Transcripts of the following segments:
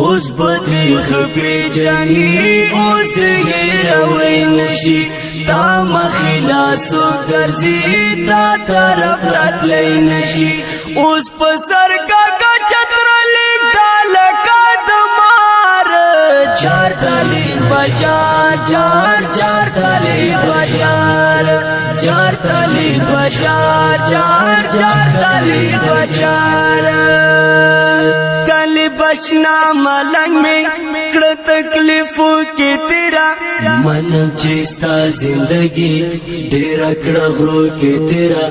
اوس بدی خپی جانی اوس دی روی نشی تا مخلاسو درزی تا طرف رات لئی نشی اوس پسر کا چتر لیک دالکا دمار چار تالی بجار جار جار تالی بجار جار تالی بجار جار جار تالی بجار بشنا ملنگ میں کڑ تکلیفوں کی تیرا منم چیستا زندگی ڈیرا کڑ غرو کی تیرا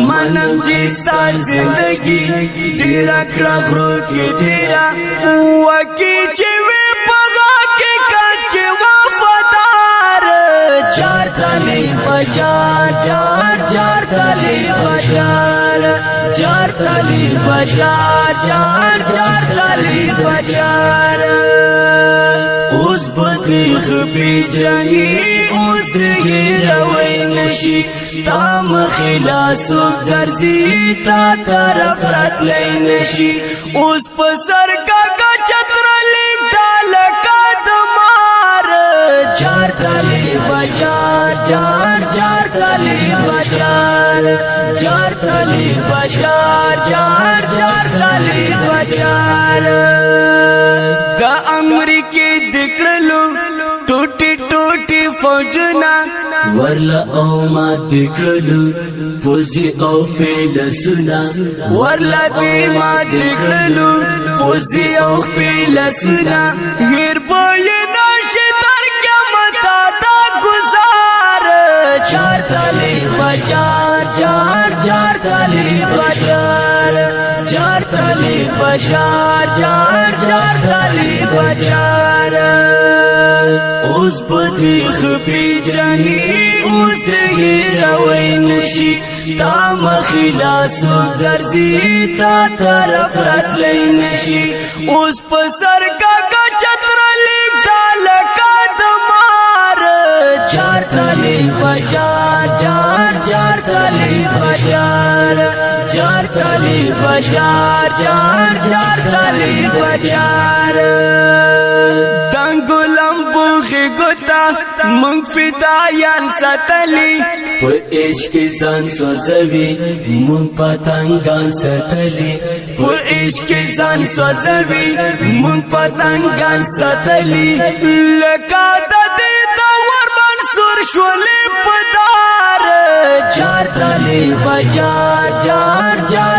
منم چیستا زندگی ڈیرا کڑ غرو کی تیرا وکی چوی پغا کی کٹ کی وفادار چار تالی بجار جار جار تالی بجار جار تالی بجار جار جار تالی بجار اوس بدی خپی جانی اوس دی روی نشی تا مخلاسو درزی تا طرف رات لئی نشی اوس پسر کا چتر لیک دالکا دمار چار تالی بجار جار جار تالی بجار جار تالی بجار جار جار تالی بجار دا امریکی دکڑلو ٹوٹی ٹوٹی فوجنا ورلا او ما دکڑلو پوزی او پیلسنا ورلا دی ما دکڑلو پوزی او پیلسنا غیر بولی ناشی در قیامتا دا گزار چار تالی بجار جار جار تالی بجار جار تالی بجار جار جار تالی بجار اوس بدی خپی جانی اوس دی روی نشی تا مخلاسو درزی تا طرف رات لئی نشی اوس پسر کا چتر لیک دالکا دمار چار تالی بجار جار جار تالی بجار جار تالی بجار جار جار تالی بجار دنگو لمبوغی گتا منگ فدایان ستلی پا عشق زن سوزوی منگ پتنگان ستلی پا عشق زن سوزوی منگ پتنگان ستلی لکا دا دیتا ورمان سور شولی پدار چار تالی بجار جار جار